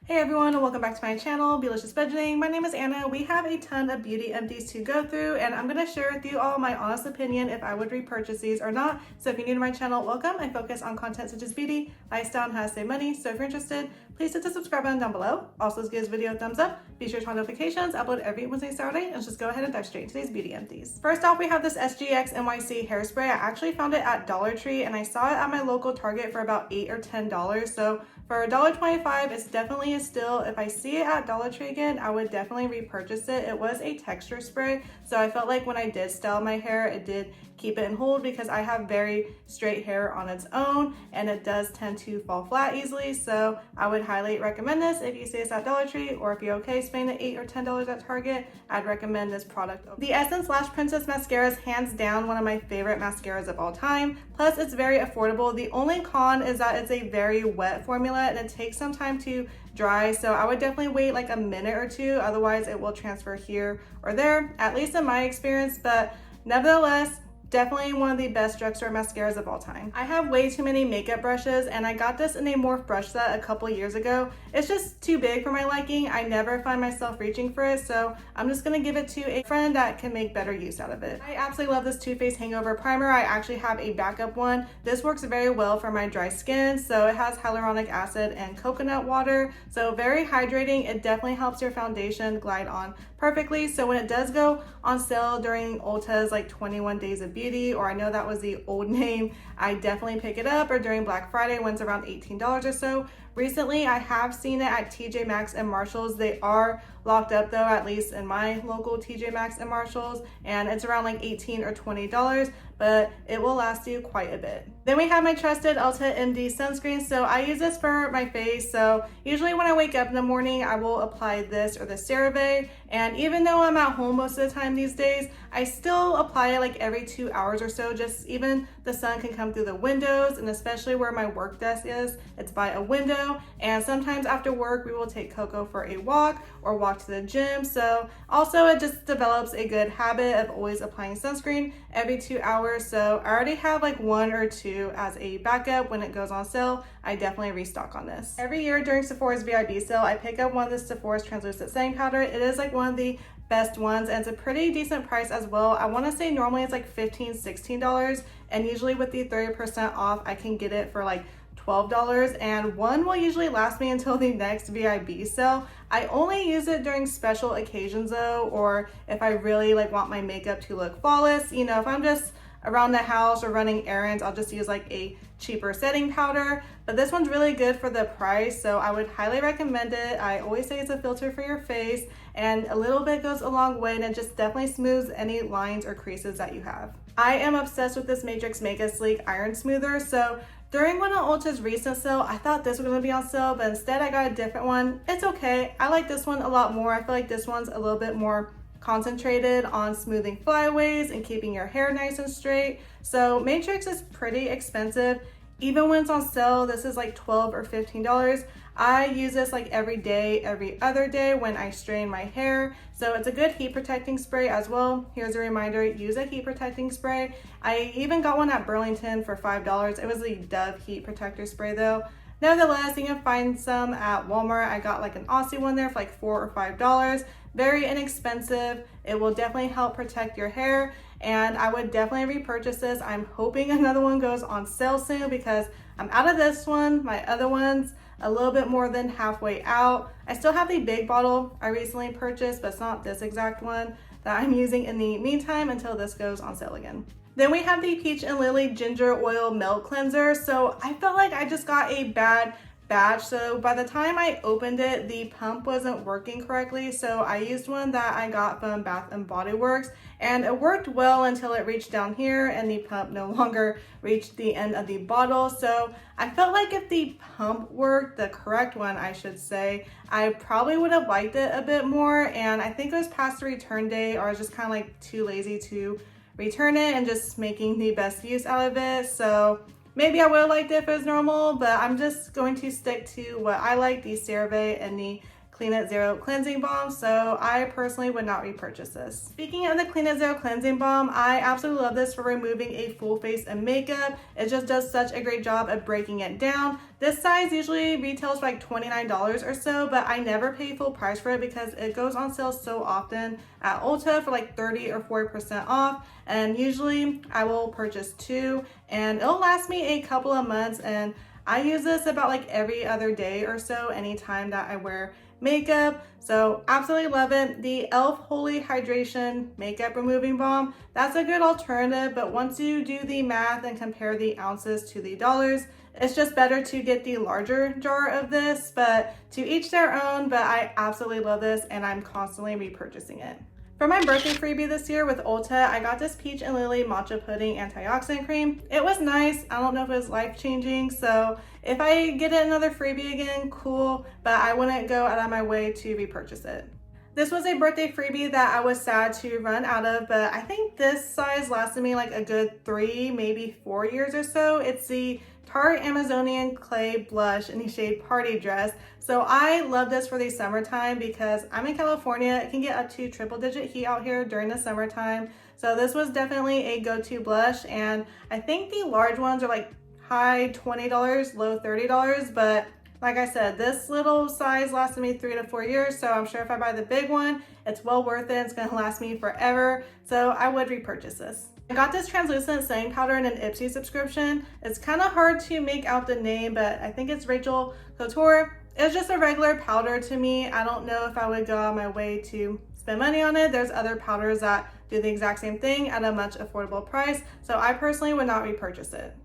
Hey everyone, and welcome back to my channel, Beauticious Budgeting. My name is Anna. We have a ton of beauty empties to go through, and I'm going to share with you all my honest opinion if I would repurchase these or not. So if you're new to my channel, welcome. I focus on content such as beauty, lifestyle, and how to save money. So if you're interested, please hit the subscribe button down below. Also, give this video a thumbs up. Be sure to turn on notifications. I upload every Wednesday and Saturday, and let's just go ahead and dive straight into today's beauty empties. First off, we have this SGX NYC hairspray. I actually found it at Dollar Tree, and I saw it at my local Target for about $8 or $10. So for $1.25, it's definitely a steal. If I see it at Dollar Tree again, I would definitely repurchase it. It was a texture spray, so I felt like when I did style my hair, it did keep it in hold because I have very straight hair on its own and it does tend to fall flat easily. So I would highly recommend this if you see this at Dollar Tree, or if you're okay spending the $8 or $10 at Target, I'd recommend this product. The Essence Lash Princess Mascara is hands down one of my favorite mascaras of all time. Plus it's very affordable. The only con is that it's a very wet formula and it takes some time to dry, so I would definitely wait like a minute or two, otherwise it will transfer here or there, at least in my experience. But nevertheless, definitely one of the best drugstore mascaras of all time. I have way too many makeup brushes, and I got this in a Morph brush set a couple years ago. It's just too big for my liking. I never find myself reaching for it, so I'm just gonna give it to a friend that can make better use out of it. I absolutely love this Too Faced Hangover Primer. I actually have a backup one. This works very well for my dry skin, so it has hyaluronic acid and coconut water, so very hydrating. It definitely helps your foundation glide on perfectly. So when it does go on sale during ULTA'S like 21 Days of Beauty, or I know that was the old name, I definitely pick it up, or during Black Friday when it's around $18 or so. Recently, I have seen it at TJ Maxx and Marshalls. They are locked up though, at least in my local TJ Maxx and Marshalls, and it's around like $18 or $20, but it will last you quite a bit. Then we have my trusted Ulta MD sunscreen. So I use this for my face. So usually when I wake up in the morning, I will apply this or the CeraVe. And even though I'm at home most of the time these days, I still apply it like every 2 hours or so. Just even the sun can come through the windows, and especially where my work desk is, it's by a window. And sometimes after work, we will take Coco for a walk or walk to the gym. So also it just develops a good habit of always applying sunscreen every 2 hours. So I already have like 1 or 2 as a backup. When it goes on sale, I definitely restock on this. Every year during Sephora's VIB sale, I pick up one of the Sephora's translucent setting powder. It is like one of the best ones, and it's a pretty decent price as well. I want to say normally it's like $15, $16, and usually with the 30% off, I can get it for like $12, and one will usually last me until the next VIB sale. I only use it during special occasions though, or if I really like want my makeup to look flawless. You know, if I'm just around the house or running errands, I'll just use like a cheaper setting powder. But this one's really good for the price, so I would highly recommend it. I always say it's a filter for your face, and a little bit goes a long way, and it just definitely smooths any lines or creases that you have. I am obsessed with this Matrix Mega Sleek Iron Smoother. So during one of Ulta's recent sale, I thought this was going to be on sale, but instead I got a different one. It's okay. I like this one a lot more. I feel like this one's a little bit more concentrated on smoothing flyaways and keeping your hair nice and straight. So Matrix is pretty expensive. Even when it's on sale, this is like $12 or $15. I use this like every day, every other day when I straighten my hair. So it's a good heat protecting spray as well. Here's a reminder, use a heat protecting spray. I even got one at Burlington for $5. It was the Dove heat protector spray though. Nevertheless, you can find some at Walmart. I got like an Aussie one there for like $4 or $5. Very inexpensive. It will definitely help protect your hair, and I would definitely repurchase this. I'm hoping another one goes on sale soon because I'm out of this one. My other one's a little bit more than halfway out. I still have the big bottle I recently purchased, but it's not this exact one that I'm using in the meantime until this goes on sale again. Then we have the Peach and Lily Ginger Oil Milk Cleanser. So I felt like I just got a bad batch. So by the time I opened it, the pump wasn't working correctly. So I used one that I got from Bath and Body Works, and it worked well until it reached down here and the pump no longer reached the end of the bottle. So I felt like if the pump worked, the correct one I should say, I probably would have liked it a bit more. And I think it was past the return date, or I was just kind of like too lazy to return it and just making the best use out of it. So maybe I would have liked it if it was normal, but I'm just going to stick to what I like, the CeraVe and the Clean It Zero Cleansing Balm, so I personally would not repurchase this. Speaking of the Clean It Zero Cleansing Balm, I absolutely love this for removing a full face of makeup. It just does such a great job of breaking it down. This size usually retails for like $29 or so, but I never pay full price for it because it goes on sale so often at Ulta for like 30 or 40% off. And usually I will purchase 2 and it'll last me a couple of months, and I use this about like every other day or so anytime that I wear makeup. So absolutely love it. The e.l.f. Holy Hydration Makeup Removing Balm, that's a good alternative, but once you do the math and compare the ounces to the dollars, it's just better to get the larger jar of this, but to each their own. But I absolutely love this and I'm constantly repurchasing it. For my birthday freebie this year with Ulta, I got this Peach and Lily Matcha Pudding Antioxidant Cream. It was nice. I don't know if it was life-changing, so if I get another freebie again, cool, but I wouldn't go out of my way to repurchase it. This was a birthday freebie that I was sad to run out of, but I think this size lasted me like a good 3, maybe 4 years or so. It's the Tarte Amazonian Clay Blush in the shade Party Dress. So I love this for the summertime because I'm in California. It can get up to triple-digit heat out here during the summertime. So this was definitely a go-to blush, and I think the large ones are like high $20, low $30, but like I said, this little size lasted me 3 to 4 years, so I'm sure if I buy the big one, it's well worth it. It's gonna last me forever, so I would repurchase this. I got this translucent setting powder in an Ipsy subscription. It's kind of hard to make out the name, but I think it's Rachel Couture. It's just a regular powder to me. I don't know if I would go out of my way to spend money on it. There's other powders that do the exact same thing at a much affordable price, so I personally would not repurchase it.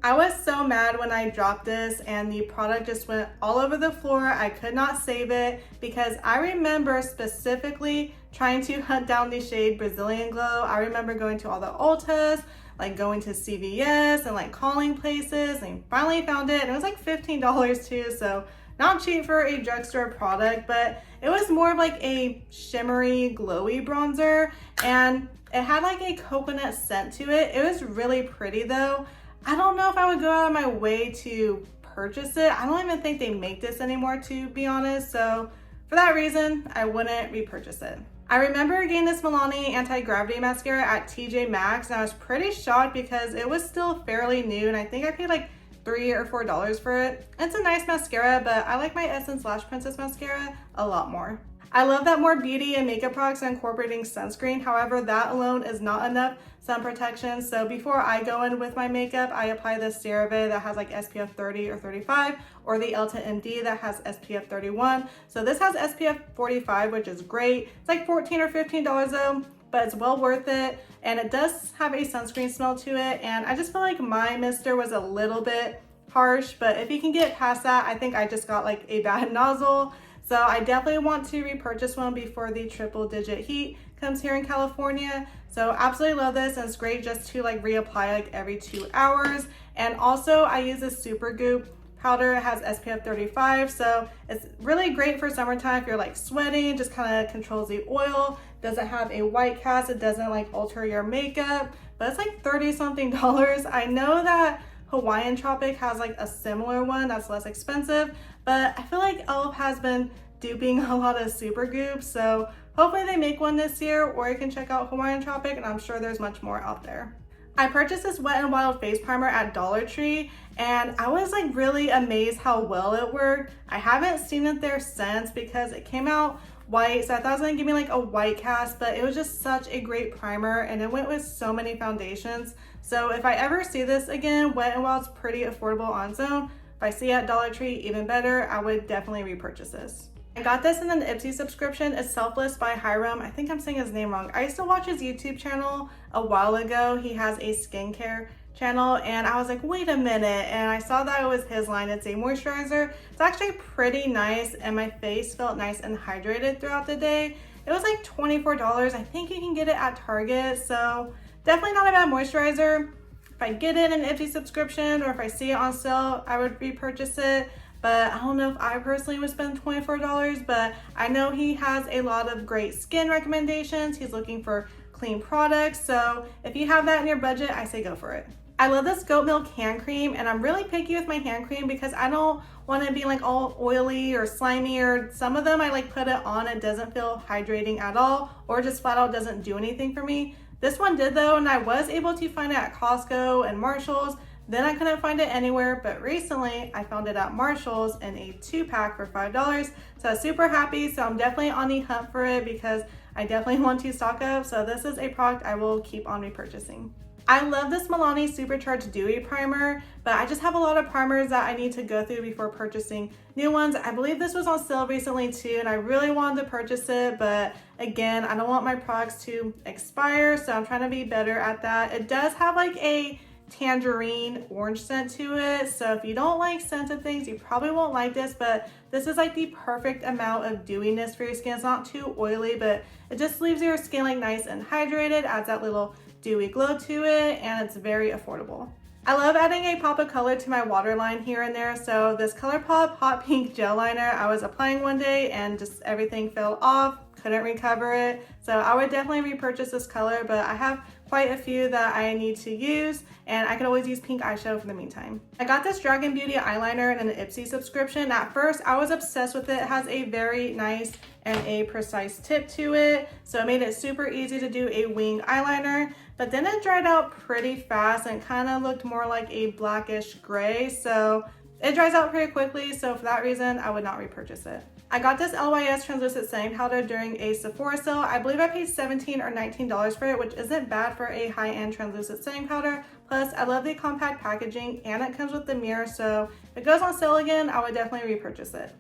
I was so mad when I dropped this and the product just went all over the floor. I could not save it because I remember specifically trying to hunt down the shade Brazilian Glow. I remember going to all the Ulta's, like going to CVS and like calling places, and finally found it. And it was like $15 too, so not cheap for a drugstore product, but it was more of like a shimmery, glowy bronzer, and it had like a coconut scent to it. It was really pretty though. I don't know if I would go out of my way to purchase it. I don't even think they make this anymore, to be honest. So for that reason, I wouldn't repurchase it. I remember getting this Milani Anti-Gravity Mascara at TJ Maxx, and I was pretty shocked because it was still fairly new, and I think I paid like $3 or $4 for it. It's a nice mascara, but I like my Essence Lash Princess mascara a lot more. I love that more beauty and makeup products are incorporating sunscreen. However, that alone is not enough sun protection. So before I go in with my makeup, I apply this CeraVe that has like SPF 30 or 35, or the ULTA'S that has SPF 31. So this has SPF 45, which is great. It's like $14 or $15 though, but it's well worth it. And it does have a sunscreen smell to it. And I just feel like my mister was a little bit harsh, but if you can get past that, I think I just got like a bad nozzle. So I definitely want to repurchase one before the triple-digit heat comes here in California. So absolutely love this, and it's great just to like reapply like every 2 hours. And also I use this Super Goop powder. It has SPF 35, so it's really great for summertime if you're like sweating. Just kind of controls the oil. Doesn't have a white cast. It doesn't like alter your makeup, but it's like 30 something dollars. I know that Hawaiian Tropic has like a similar one that's less expensive, but I feel like e.l.f. has been duping a lot of Super Goops, so hopefully they make one this year, or you can check out Hawaiian Tropic, and I'm sure there's much more out there. I purchased this Wet n Wild face primer at Dollar Tree, and I was like really amazed how well it worked. I haven't seen it there since because it came out white, so I thought it was gonna give me like a white cast, but it was just such a great primer, and it went with so many foundations. So if I ever see this again, Wet n Wild's pretty affordable on its own. If I see it at Dollar Tree, even better. I would definitely repurchase this. I got this in an Ipsy subscription. It's Selfless by Hiram. I think I'm saying his name wrong. I used to watch his YouTube channel a while ago. He has a skincare channel, and I was like, wait a minute, and I saw that it was his line. It's a moisturizer. It's actually pretty nice, and my face felt nice and hydrated throughout the day. It was like $24. I think you can get it at Target, so definitely not a bad moisturizer. If I get it in an Ipsy subscription, or if I see it on sale, I would repurchase it. But I don't know if I personally would spend $24, but I know he has a lot of great skin recommendations. He's looking for clean products, so if you have that in your budget, I say go for it. I love this goat milk hand cream, and I'm really picky with my hand cream because I don't want to be like all oily or slimy, or some of them I like put it on, it doesn't feel hydrating at all, or just flat out doesn't do anything for me. This one did though, and I was able to find it at Costco and Marshall's. Then I couldn't find it anywhere, but recently I found it at Marshall's in a 2-pack for $5. So I was super happy. So I'm definitely on the hunt for it because I definitely want to stock up. So this is a product I will keep on repurchasing. I love this Milani Supercharged Dewy Primer, but I just have a lot of primers that I need to go through before purchasing new ones. I believe this was on sale recently too, and I really wanted to purchase it, but again, I don't want my products to expire, so I'm trying to be better at that. It does have like a tangerine orange scent to it, so if you don't like scented things, you probably won't like this, but this is like the perfect amount of dewiness for your skin. It's not too oily, but it just leaves your skin like nice and hydrated, adds that little dewy glow to it, and it's very affordable. I love adding a pop of color to my waterline here and there. So this ColourPop Hot Pink Gel Liner, I was applying one day and just everything fell off, couldn't recover it. So I would definitely repurchase this color, but I have quite a few that I need to use, and I can always use pink eyeshadow for the meantime. I got this Dragon Beauty eyeliner in an Ipsy subscription. At first, I was obsessed with it. It has a very nice and a precise tip to it, so it made it super easy to do a wing eyeliner, but then it dried out pretty fast and kind of looked more like a blackish gray, so it dries out pretty quickly, so for that reason, I would not repurchase it. I got this LYS translucent setting powder during a Sephora sale. I believe I paid $17 or $19 for it, which isn't bad for a high-end translucent setting powder. Plus, I love the compact packaging, and it comes with the mirror, so if it goes on sale again, I would definitely repurchase it.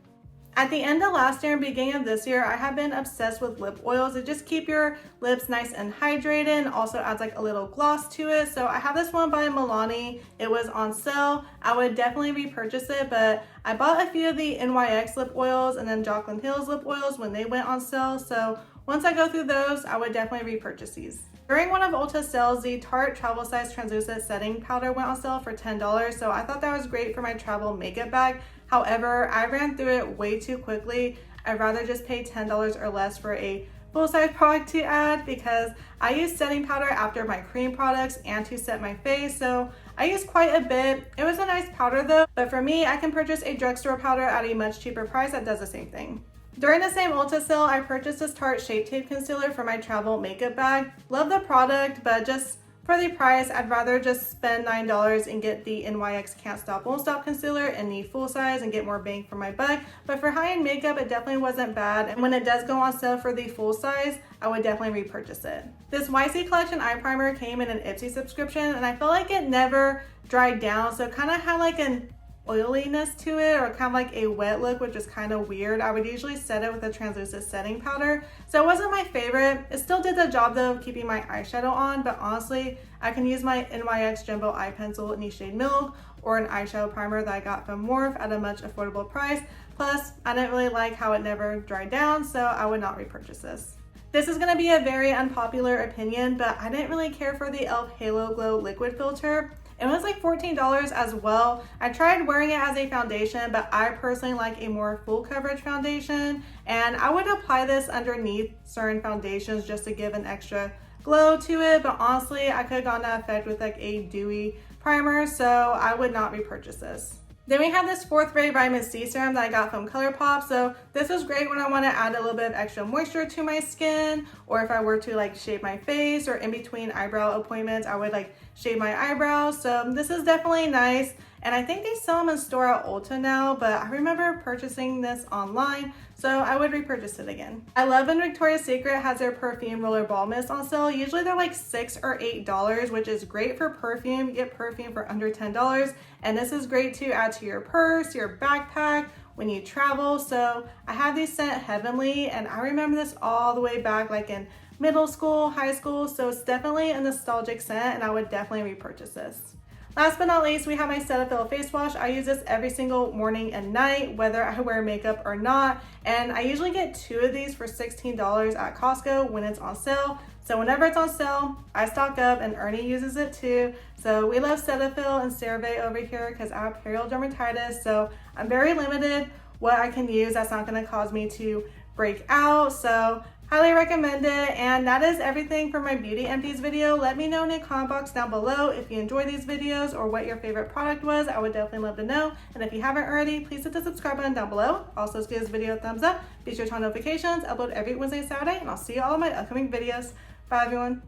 At the end of last year and beginning of this year, I have been obsessed with lip oils. They just keep your lips nice and hydrated, and also adds like a little gloss to it. So I have this one by Milani. It was on sale. I would definitely repurchase it, but I bought a few of the NYX lip oils and then Jaclyn Hill's lip oils when they went on sale. So once I go through those, I would definitely repurchase these. During one of ULTA'S sales, the Tarte Travel Size Translucent Setting Powder went on sale for $10, so I thought that was great for my travel makeup bag. However, I ran through it way too quickly. I'd rather just pay $10 or less for a full-size product to add, because I use setting powder after my cream products and to set my face, so I use quite a bit. It was a nice powder though, but for me, I can purchase a drugstore powder at a much cheaper price that does the same thing. During the same Ulta sale, I purchased this Tarte Shape Tape Concealer for my travel makeup bag. Love the product, but just for the price, I'd rather just spend $9 and get the NYX Can't Stop Won't Stop Concealer in the full size and get more bang for my buck. But for high-end makeup, it definitely wasn't bad. And when it does go on sale for the full size, I would definitely repurchase it. This YC Collection Eye Primer came in an Ipsy subscription, and I felt like it never dried down. So it kind of had like an oiliness to it, or kind of like a wet look, which is kind of weird. I would usually set it with a translucent setting powder, so it wasn't my favorite. It still did the job though of keeping my eyeshadow on, but honestly, I can use my NYX Jumbo Eye Pencil in the shade Milk, or an eyeshadow primer that I got from Morphe at a much affordable price. Plus, I didn't really like how it never dried down, so I would not repurchase this. This is going to be a very unpopular opinion, but I didn't really care for the e.l.f. Halo Glow liquid filter. It was like $14 as well. I tried wearing it as a foundation, but I personally like a more full coverage foundation, and I would apply this underneath certain foundations just to give an extra glow to it, but honestly, I could have gotten that effect with like a dewy primer, so I would not repurchase this. Then we have this 4th Ray Vitamin C Serum that I got from ColourPop. So this was great when I want to add a little bit of extra moisture to my skin, or if I were to like shave my face, or in between eyebrow appointments, I would like shave my eyebrows. So this is definitely nice. And I think they sell them in store at Ulta now, but I remember purchasing this online, so I would repurchase it again. I love when Victoria's Secret has their perfume roller ball mist on sale. Usually they're like $6 or $8, which is great for perfume. You get perfume for under $10, and this is great to add to your purse, your backpack, when you travel. So I have these scent Heavenly, and I remember this all the way back like in middle school, high school, so it's definitely a nostalgic scent, and I would definitely repurchase this. Last but not least, we have my Cetaphil face wash. I use this every single morning and night, whether I wear makeup or not. And I usually get 2 of these for $16 at Costco when it's on sale. So whenever it's on sale, I stock up, and Ernie uses it too. So we love Cetaphil and CeraVe over here because I have perioral dermatitis. So I'm very limited what I can use that's not going to cause me to break out. So Highly recommend it. And that is everything for my beauty empties video. Let me know in the comment box down below if you enjoy these videos or what your favorite product was. I would definitely love to know. And if you haven't already, please hit the subscribe button down below. Also, give this video a thumbs up. Be sure to turn on notifications. I upload every Wednesday and Saturday, and I'll see you all in my upcoming videos. Bye everyone.